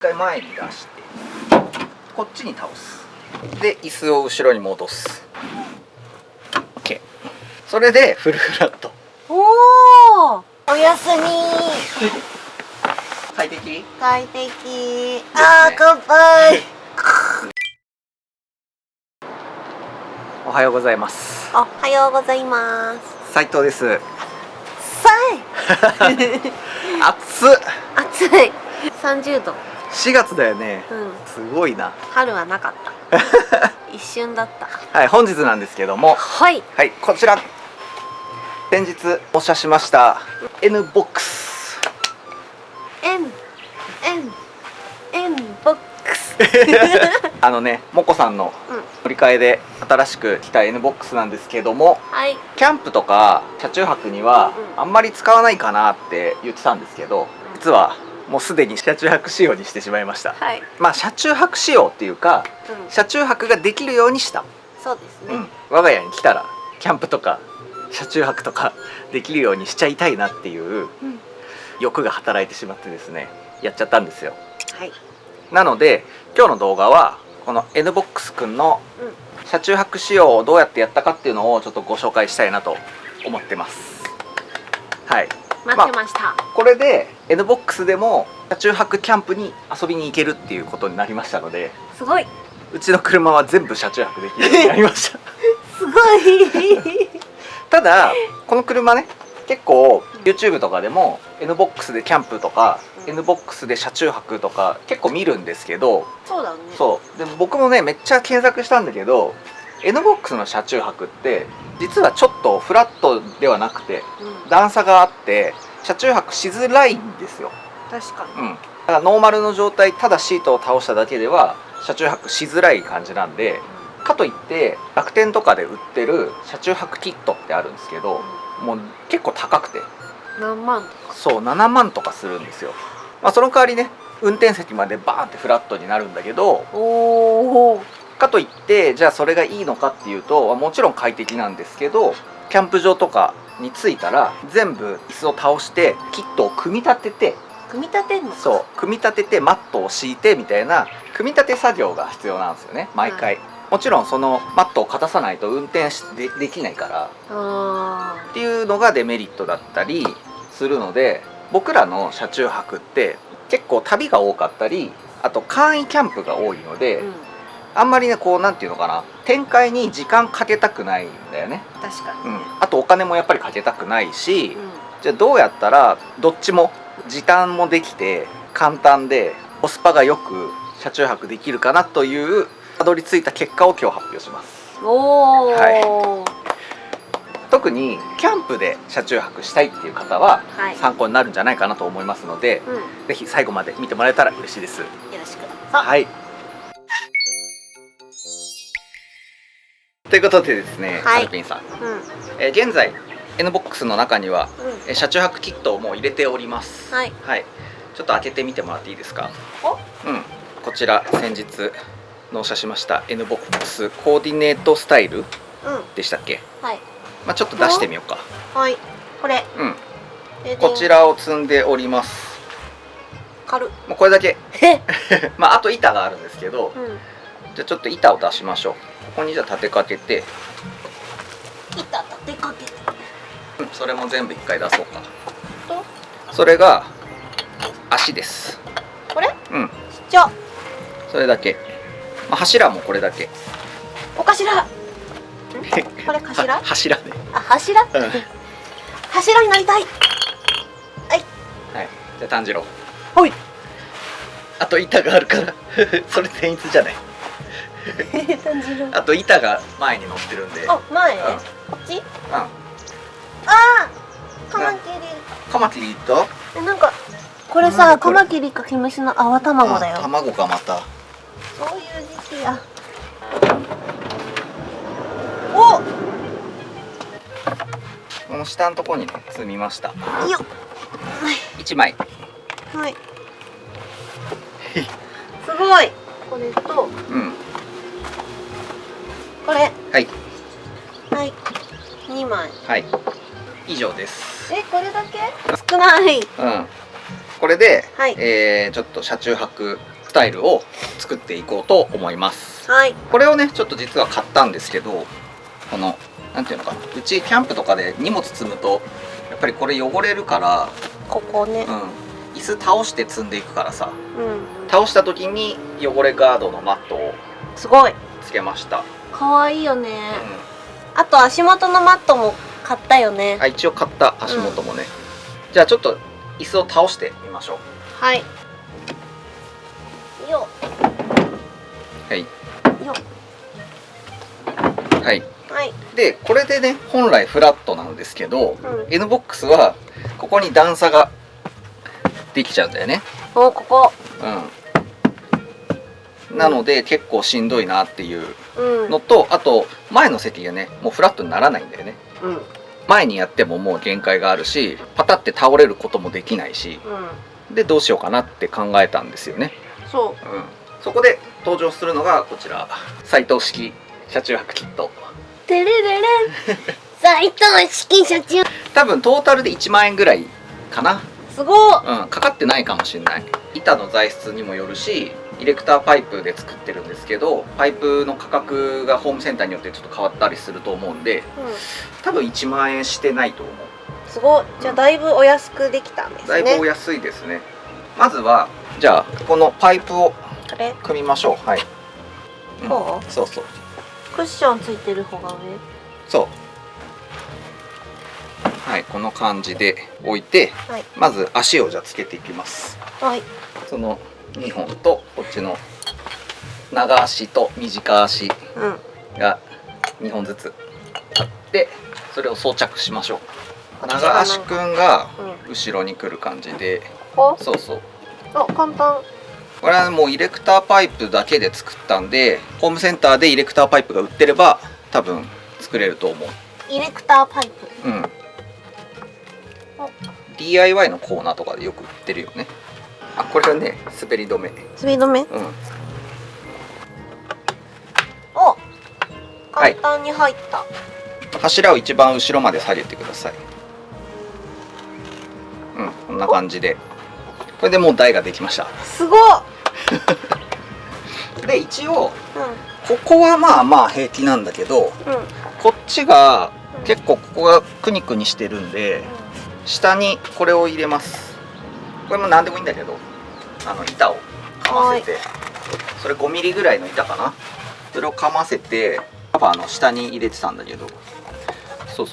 回前に出してこっちに倒す。で椅子を後ろに戻す。 OK。 それでフルフラット。おお、おやすみ。快適。快適。あー、乾杯。おはようございます。おはようございます。斉藤です。さい。暑っ。暑い。30度。4月だよね。うん。すごいな。春はなかった。一瞬だった。はい、本日なんですけども、はい。はい、こちら先日お写ししました N ボックス。 N ボックス。あのね、もこさんのうん。乗り換えで新しく来た N ボックスなんですけども、はい。キャンプとか車中泊にはうんあんまり使わないかなって言ってたんですけど、実はもうすでに車中泊仕様にしてしまいました。はい。まあ車中泊仕様っていうか、うん。車中泊ができるようにした。そうですね。我が家に来たらキャンプとか車中泊とかできるようにしちゃいたいなっていううん。欲が働いてしまってですね、やっちゃったんですよ。はい。なので今日の動画はこの N ボックスくんのうん。車中泊仕様をどうやってやったかっていうのをちょっとご紹介したいなと思ってます。はい。待ってました。これで N ボックスでも車中泊キャンプに遊びに行けるっていうことになりましたので、すごい。うちの車は全部車中泊できるようになりました。すごい。ただこの車ね、結構 YouTube とかでも N ボックスでキャンプとか、うん、 N ボックスで車中泊とか結構見るんですけど、そうだね。そうで僕もねめっちゃ検索したんだけど、 N ボックスの車中泊って実はちょっとフラットではなくてうん。段差があって車中泊しづらいんですよ。確かに。だからノーマルの状態、ただシートを倒しただけでは車中泊しづらい感じなんで、かといって楽天とかで売ってる車中泊キットってあるんですけど、もう結構高くて、何万とか。そう7万とかするんですよ。まあその代わりね、運転席までバーンってフラットになるんだけど、おお。かといってじゃあそれがいいのかっていうと、もちろん快適なんですけど、キャンプ場とかに着いたら全部椅子を倒してキットを組み立てて、組み立てんのか。そう組み立ててマットを敷いてみたいな組み立て作業が必要なんですよね、毎回。もちろんそのマットをかたさないと運転できないからあっていうのがデメリットだったりするので、僕らの車中泊って結構旅が多かったり、あと簡易キャンプが多いので、あ。うん。あんまりねこうなんていうのかな、展開に時間かけたくないんだよね。確かに。あとお金もやっぱりかけたくないし、うん。じゃあどうやったらどっちも時短もできて簡単でコスパがよく車中泊できるかなというたどり着いた結果を今日発表します。おお。は特にキャンプで車中泊したいっていう方ははい。参考になるんじゃないかなと思いますので、うん。よぜひ最後まで見てもらえたら嬉しいです。ろしく。さ。はい。ということでですね、はいサルピンさん、うん。現在 N ボックスの中にはうん。車中泊キットをもう入れております。はい。はい。ちょっと開けてみてもらっていいですか。お。こちら先日納車しました N ボックスコーディネートスタイルうん。でしたっけ。はい。まあちょっと出してみようか。はい。これ。こち。らを積んでおります。軽っ。もうこれだけ。え。まああと板があるんですけど、うん。じゃあちょっと板を出しましょう。ここにじゃあ立てかけて、板立てかけて。それも全部一回出そうか。と。それが足です。これ。ちっうん。ちゃ。それだけ。まあ、柱もこれだけ。お頭。これ頭。は柱ね。あ、柱。うん。柱になりたい。はい。じゃあ炭治郎。ほい。あと板があるからそれ善逸じゃない。炭治郎。あと板が前に乗ってるんで。あ、前。うんこっち。うん。ああ。カマキカマキリと。リ。なんか。これなんさ、だこれカマキリかキムシの泡卵だよ。卵がまた。そういう時期や。お。この下のところにね積みました。よっ。 1枚。はい。すごい。これと。うん。これ。はいはい。2枚。はい。以上です。え、これだけ。少ない。うん。これで、はいちょっと車中泊スタイルを作っていこうと思います。はい。これをねちょっと実は買ったんですけど、このなんていうのかな、うちキャンプとかで荷物積むとやっぱりこれ汚れるから、ここね。椅子倒して積んでいくからさ、うん。倒した時に汚れガードのマットをすごい。つけました。可愛いよね。あと足元のマットも買ったよね。あ、一応買った足元もね。じゃあちょっと椅子を倒してみましょう。はい。よ。はい。よ。はい。はい。でこれでね本来フラットなんですけど、うん、 N ボックスはここに段差ができちゃうんだよね。お、ここ。なので結構しんどいなっていううん。のと、あと前の席がねもうフラットにならないんだよね。うん。前にやってももう限界があるし、パタって倒れることもできないし、でどうしようかなって考えたんですよね。そそこで登場するのがこちら斉藤式車中泊キット。う。てれれれん。斉藤式車中。多分トータルで1万円ぐらいかな。すごっ。かかってないかもしれない。板の材質にもよるし、イレクターパイプで作ってるんですけど、パイプの価格がホームセンターによってちょっと変わったりすると思うんで、多分1万円してないと思う。すごい。じゃあだいぶお安くできたんですね。だいぶお安いですね。まずはじゃあこのパイプをこれ組みましょう。はい。こう？そうそうクッションついてる方が上。そう。はい、この感じで置いて、はい、まず足をじゃあつけていきます。はい。その2本とこっちの長足と短足が2本ずつあって、それを装着しましょう。長足くんが後ろに来る感じで、そうそう。あ、簡単。これはもうイレクターパイプだけで作ったんで、ホームセンターでイレクターパイプが売ってれば多分作れると思う。イレクターパイプ。DIY のコーナーとかでよく売ってるよね。あ、これはね、滑り止め。滑り止め？お、簡単に入った。柱を一番後ろまで下げてください。こんな感じで。これでもう台ができました。すごっ。で、一応、ここはまあまあ平気なんだけど、こっちが結構ここがクニクニしてるんで、下にこれを入れます。これも何でもいいんだけど、板をかませて、それ5ミリぐらいの板かな。それをかませて、パパ下に入れてたんだけど、そう。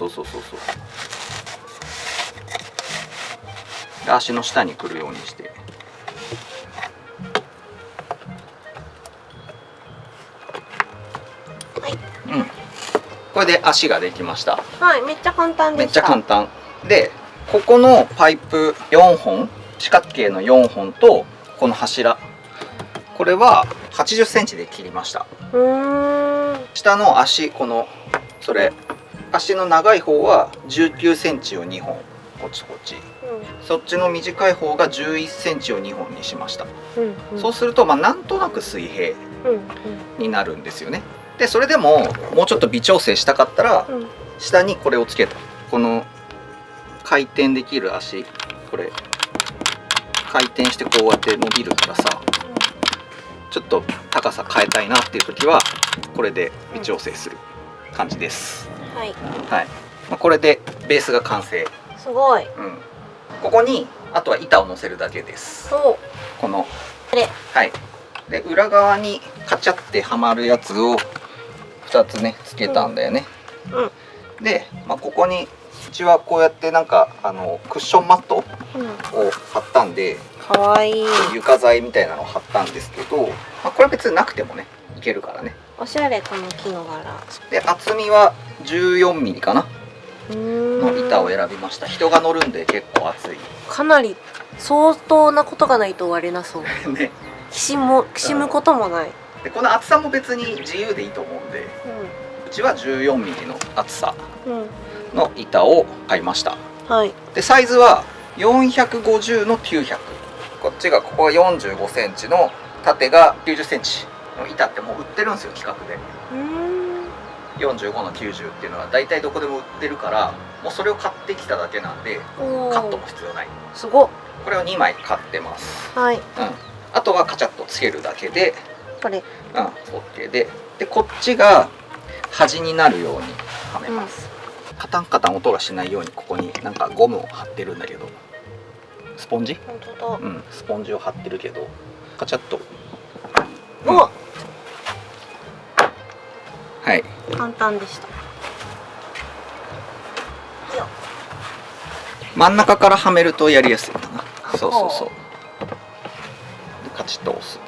で足の下に来るようにして。これで足ができました。はい、めっちゃ簡単でした。めっちゃ簡単で、ここのパイプ4本、四角形の4本とこの柱、これは80センチで切りました。下の足、それ足の長い方は19センチを2本、こっち、そっちの短い方が11センチを2本にしました。そうするとなんとなく水平になるんですよね。でそれでももうちょっと微調整したかったら、下にこれをつけた、この回転できる足、これ回転してこうやって伸びるからさ、ちょっと高さ変えたいなっていう時はこれで微調整する感じです。はい、これでベースが完成。すごい。ここにあとは板を乗せるだけです。こので裏側にカチャってはまるやつを2つねつけたんだよね。で、ここにうちはこうやってなんかクッションマットを貼ったんで、かわいい床材みたいなのを貼ったんですけど、これは別になくてもねいけるからね。おしゃれ、この木の柄で厚みは14ミリかなの板を選びました。人が乗るんで結構厚い。かなり相当なことがないと割れなそうね。きしむこともない。でこの厚さも別に自由でいいと思うんで、うちは14ミリの厚さの板を買いました。でサイズは450の900、こっちがここが45センチの縦が90センチの板ってもう売ってるんですよ、企画で。45の90っていうのは大体どこでも売ってるから、もうそれを買ってきただけなんでカットも必要ない。すごっ。これを2枚買ってます。あとはカチャッとつけるだけでこれ。OK で、こっちが端になるようにはめます、カタンカタン音がしないようにここになんかゴムを貼ってるんだけど、スポンジ、本当だ。スポンジを貼ってるけどカチャッと、お、はい、簡単でした。真ん中からはめるとやりやすいかな。そうそうそう。でカチッと押す。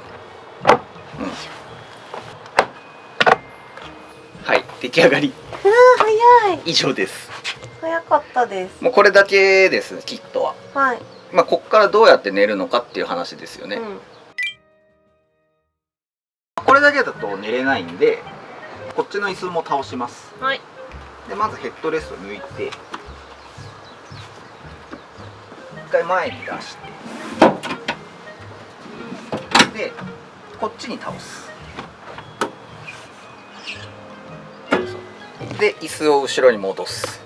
はい、出来上がり。早い。以上です。早かったです。もうこれだけです、キットは。はい。まあこっからどうやって寝るのかっていう話ですよね。これだけだと寝れないんで、こっちの椅子も倒します。はい。でまずヘッドレスト抜いて、一回前に出して、でこっちに倒す。で椅子を後ろに戻す。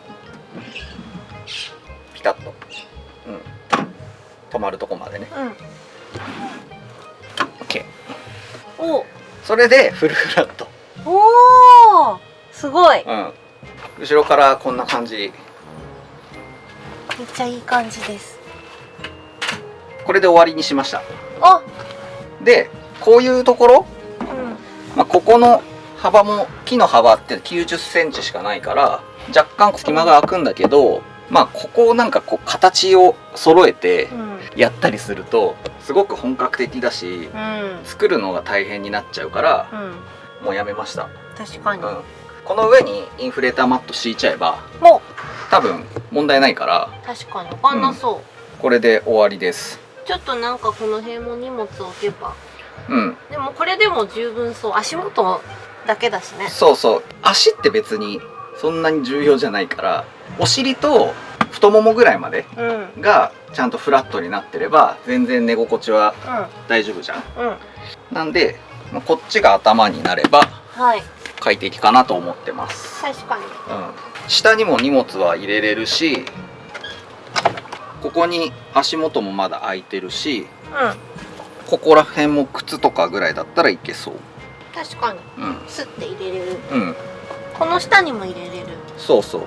ピタッと、止まるとこまでね。OK。お、それでフルフラット。おお、すごい。後ろからこんな感じ。めっちゃいい感じです。これで終わりにしました。あ、でこういうところ、ここの幅も木の幅って90センチしかないから若干隙間が空くんだけど、ここをなんかこう形を揃えてやったりするとすごく本格的だし、作るのが大変になっちゃうから、もうやめました。確かに。この上にインフレーターマット敷いちゃえば多分問題ないから。確かに分かんなそう。これで終わりです。ちょっとなんかこの辺も荷物置けば。でもこれでも十分そう。足元だけだしね。そうそう。足って別にそんなに重要じゃないから、お尻と太ももぐらいまでがちゃんとフラットになってれば全然寝心地は大丈夫じゃん。なんでこっちが頭になれば快適かなと思ってます。確かに。下にも荷物は入れれるし、ここに足元もまだ空いてるし、ここら辺も靴とかぐらいだったらいけそう。確かに。スッて入れれる。この下にも入れれる。そうそう。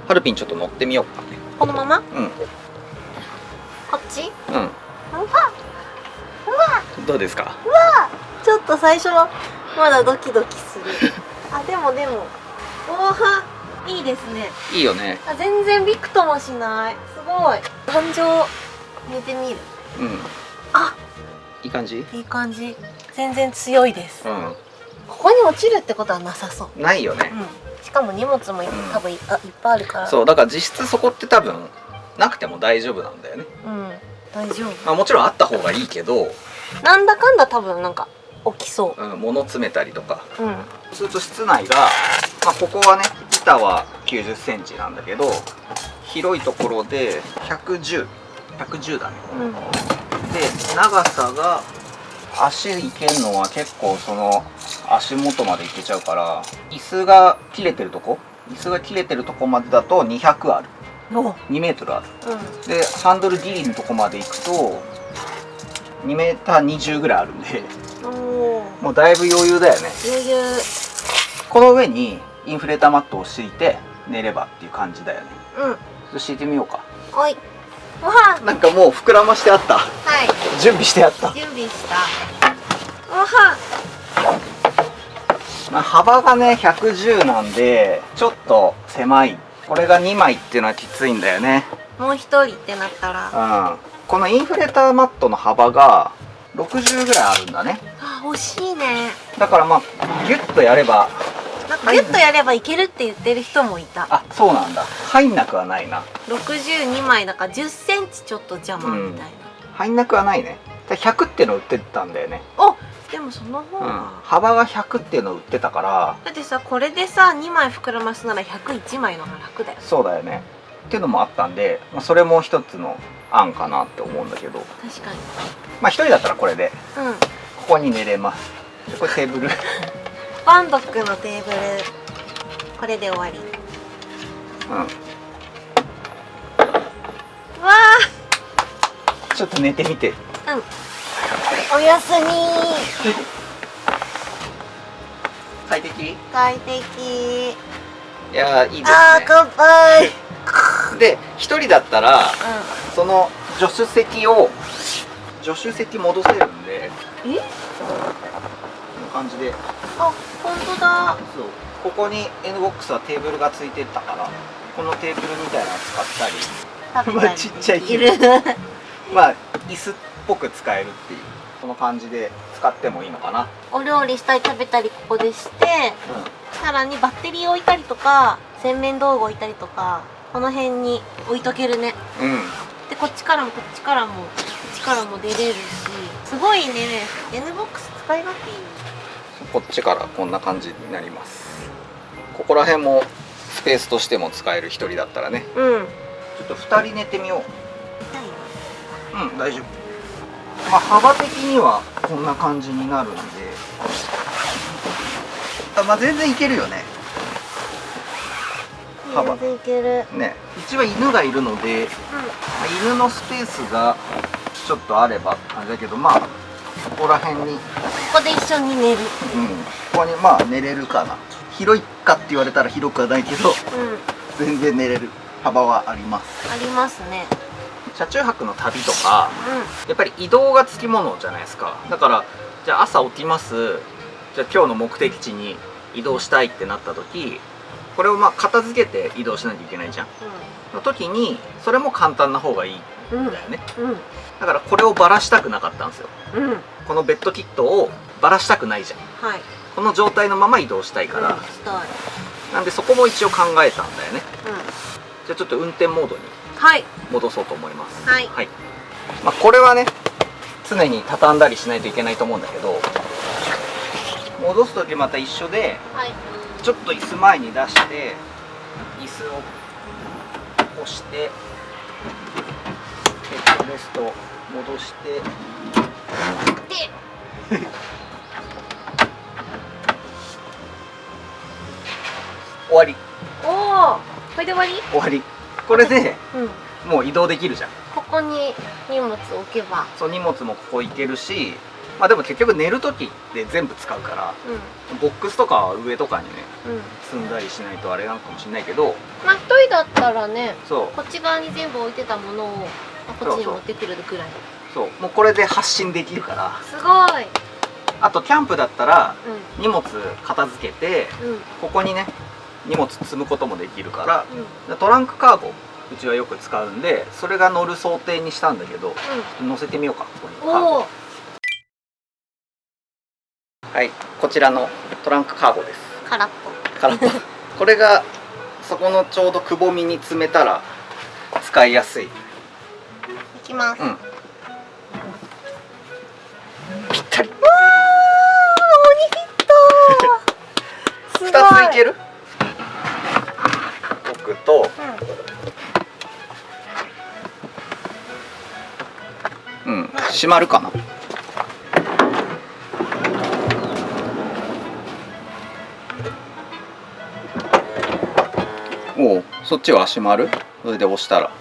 ハルピンちょっと乗ってみようかね。このまま？こっち？うわ、どうですか？ちょっと最初はまだドキドキする。でもおは、いいですね。いいよね。全然びくともしない。すごい。頑丈。寝てみる。いい感じ？いい感じ。全然強いです。ここに落ちるってことはなさそう。ないよね。しかも荷物も多分いっぱいあるから。そうだから実質そこって多分なくても大丈夫なんだよね。大丈夫。もちろんあった方がいいけど、なんだかんだ多分なんか起きそう。物詰めたりとか。そうすると室内が、ここはね板は90センチなんだけど、広いところで110だね。で長さが足いけんのは結構その足元までいけちゃうから、椅子が切れてるとこまでだと200ある。2メートルある。でハンドルギリのとこまで行くと2メーター20ぐらいあるんで、もうだいぶ余裕だよね。余裕。この上にインフレーターマットを敷いて寝ればっていう感じだよね。敷いてみようか。はい。なんかもう膨らましてあった。準備してあった。準備した。幅がね110なんでちょっと狭い。これが2枚っていうのはきついんだよね。もう一人ってなったら。このインフレーターマットの幅が60ぐらいあるんだね。惜しいね。だからギュッとやれば。ギュッとやればいけるって言ってる人もいた。そうなんだ。入んなくはないな。62枚だから10センチちょっと邪魔みたいな。入んなくはないね。100っての売ってたんだよね。でもその方が、幅が100っていうの売ってたから。だってさ、これでさ2枚膨らますなら101枚の方が楽だよ。そうだよねっていうのもあったんで、それも一つの案かなって思うんだけど。確かに。一人だったらこれでここに寝れます。これテーブルバンドックのテーブル、これで終わり。ちょっと寝てみて。おやすみ。快適？快適。いやーいいですあー、ね。乾杯。で一人だったらうその助手席戻せるんで、ん。え？こんな感じで、あ、本当だ。そうここに N ボックスはテーブルがついてたから、このテーブルみたいなの使ったり、食べたりちっちゃいできる。まあ椅子っぽく使えるっていうこの感じで使ってもいいのかな。お料理したり食べたりここでして、さらにバッテリー置いたりとか洗面道具置いたりとかこの辺に置いとけるね。うんでこっちからもこっちからもこっちからも出れるし、すごいね。 N ボックス使い勝手いい。こっちからこんな感じになります。ここら辺もスペースとしても使える一人だったらね。うん。ちょっと2人寝てみよう。うん、大丈夫。まあ幅的にはこんな感じになるんで、まあ全然いけるよね。幅全然いける。ね、うちは犬がいるので、犬のスペースがちょっとあればって感じだけど、まあここら辺に、ここで一緒に寝る。ここにまあ寝れるかな。広いかって言われたら広くはないけど、うん。全然寝れる幅はあります。ありますね。車中泊の旅とかうやっぱり移動がつきものじゃないですか。だからじゃあ朝起きます、じゃあ今日の目的地に移動したいってなった時、これをまあ片付けて移動しないといけないじゃんの時に、それも簡単な方がいいんだよね。だからこれをバラしたくなかったんですよ。ん。うん。うん。このベッドキットをバラしたくないじゃん。はい。この状態のまま移動したいから、したい。なんでそこも一応考えたんだよね。うん。じゃあちょっと運転モードにはい。戻そうと思います。はいまあ、これはね常に畳んだりしないといけないと思うんだけど、戻す時また一緒で、はい。ちょっと椅子前に出して椅子を押してヘッドレスト戻してで、終わり。おお、これで終わり？終わり。これでうん。もう移動できるじゃん。ここに荷物置けば。そう荷物もここ行けるし、まあでも結局寝る時って全部使うからボックスとかは上とかにねうん。うん。積んだりしないとあれなのかもしれないけど、まあ一人だったらね、そうこっち側に全部置いてたものをこっちに持ってくるくらい。そうもうこれで発信できるから。すごい。あとキャンプだったらう荷物片付けてん。うん。ここにね荷物積むこともできるから、うん。トランクカーゴうちはよく使うんで、それが乗る想定にしたんだけど、乗せてみようか、ここにカーゴ。おお。はい、こちらのトランクカーゴです。空っ空っぽこれがそこのちょうどくぼみに詰めたら使いやすい。ぽ。いきます。うん、ぴったり。わー、鬼フィット。すごい。2ついける？奥と、閉まるかな。おお、そっちは閉まる？それで押したら。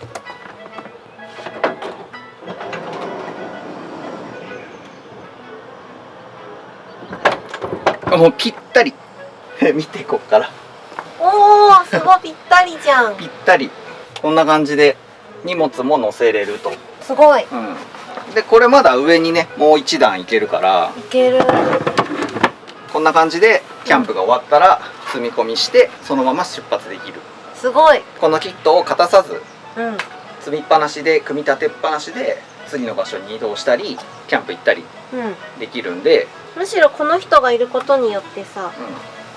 もうぴったり見てこっからおお、すごいぴったりじゃん。ぴったり。こんな感じで荷物も載せれると。すごい。でこれまだ上にねもう一段いけるから、いける。こんな感じでキャンプが終わったら積み込みしてそのまま出発できる。すごい。このキットを片さずうん。積みっぱなしで組み立てっぱなしで次の場所に移動したりキャンプ行ったりうん。できるんで、むしろこの人がいることによってさ、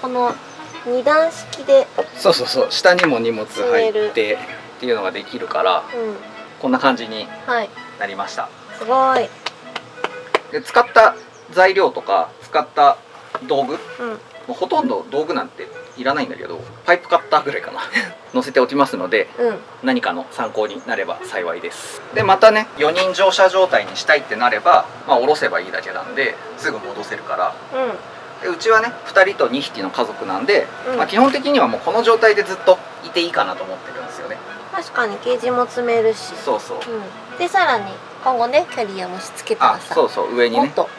この二段式で、そうそうそう、下にも荷物入ってっていうのができるからうん。こんな感じにはい。なりました。すごい。で使った材料とか使った道具、うん。もうほとんど道具なんていらないんだけど、パイプカッターぐらいかな載せておきますので、うん。何かの参考になれば幸いです。でまたね4人乗車状態にしたいってなれば、まあ、下ろせばいいだけなんですぐ戻せるから、うん。でうちはね2人と2匹の家族なんで、うんまあ、基本的にはもうこの状態でずっといていいかなと思ってるんですよね。確かにケージも積めるし。そうそう、うん。でさらに今後ねキャリアもしつけたらさ、そうそう上にね、もっと、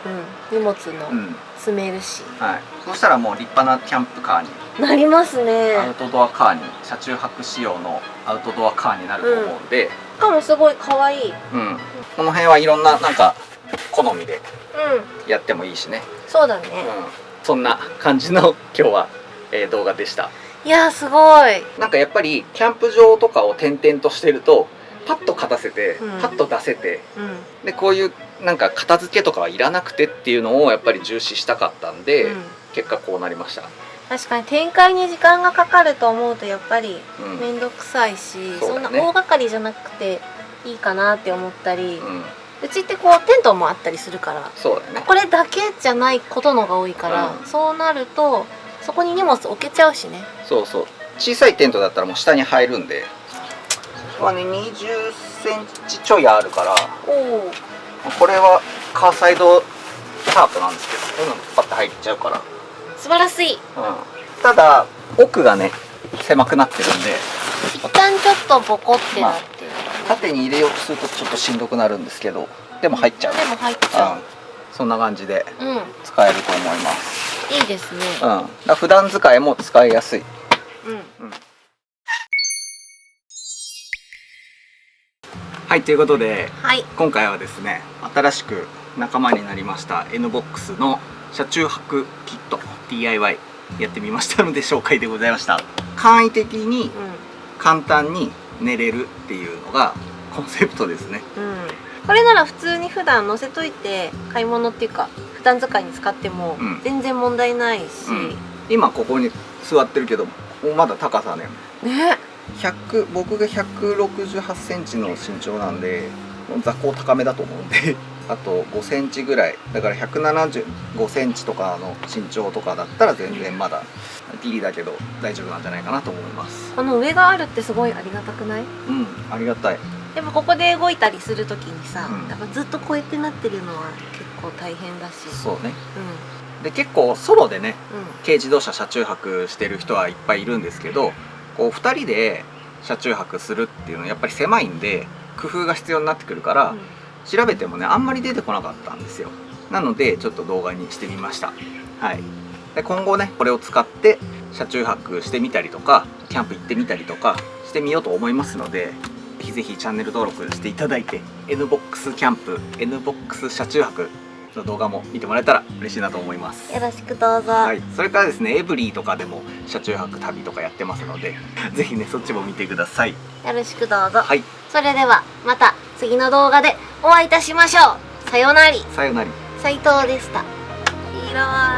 荷物のうん積めるし、はい、そしたらもう立派なキャンプカーに、なりますね。アウトドアカーに車中泊仕様のアウトドアカーになると思うんで、しかもすごい可愛い。うんこの辺はいろんななんか好みでうん。やってもいいしね、そうだね。そんな感じの今日は、動画でした。いやーすごい。なんかやっぱりキャンプ場とかを転々としてるとパッと片せて、うんパッと出せて、うん。でこういうなんか片付けとかはいらなくてっていうのをやっぱり重視したかったんで、うん結果こうなりました。確かに展開に時間がかかると思うとやっぱりうん面倒くさいし、そうだねそんな大掛かりじゃなくていいかなって思ったり、うんうちってこうテントもあったりするからそうだね。これだけじゃないことのが多いから、うんそうなるとそこに荷物置けちゃうしね。そうそう小さいテントだったらもう下に入るんで、ここはね20センチちょいあるから、おお。これはカーサイドタープなんですけど、こういうのパッと入っちゃうから、素晴らしい。ただ奥がね狭くなってるんで一旦ちょっとボコってなってる、縦に入れようとするとちょっとしんどくなるんですけど、でも入っちゃう、でも入っちゃそんな感じでう。うん。使えると思います。いいですね。だから普段使いも使いやすい。うん。はい、ということではい。今回はですね新しく仲間になりました NBOX の車中泊キット DIY やってみましたので紹介でございました。簡易的に簡単に寝れるっていうのがコンセプトですね。うん。これなら普通に普段乗せといて買い物っていうか普段使いに使ってもうん全然問題ないし、今ここに座ってるけどまだ高さねね。僕が168センチの身長なんで座高高めだと思うんであと5センチぐらいだから175センチとかの身長とかだったら全然まだギリだけど大丈夫なんじゃないかなと思います。この上があるってすごいありがたくない？うんありがたい。でもここで動いたりするときにさ、うんやっぱずっとこうやってなってるのは結構大変だし。そうね。うで結構ソロでねん。うん。軽自動車車中泊してる人はいっぱいいるんですけど、こう2人で車中泊するっていうのはやっぱり狭いんで工夫が必要になってくるから、うん調べてもねあんまり出てこなかったんですよ。なのでちょっと動画にしてみました。はい。で今後ねこれを使って車中泊してみたりとかキャンプ行ってみたりとかしてみようと思いますので、ぜひぜひチャンネル登録していただいて NBOX キャンプ NBOX 車中泊の動画も見てもらえたら嬉しいなと思います。よろしくどうぞ。はい、それからですねエブリィとかでも車中泊旅とかやってますのでぜひねそっちも見てください。よろしくどうぞ。はい、それではまた次の動画でお会いいたしましょう。さよなり。さよなら。斉藤でした。広い。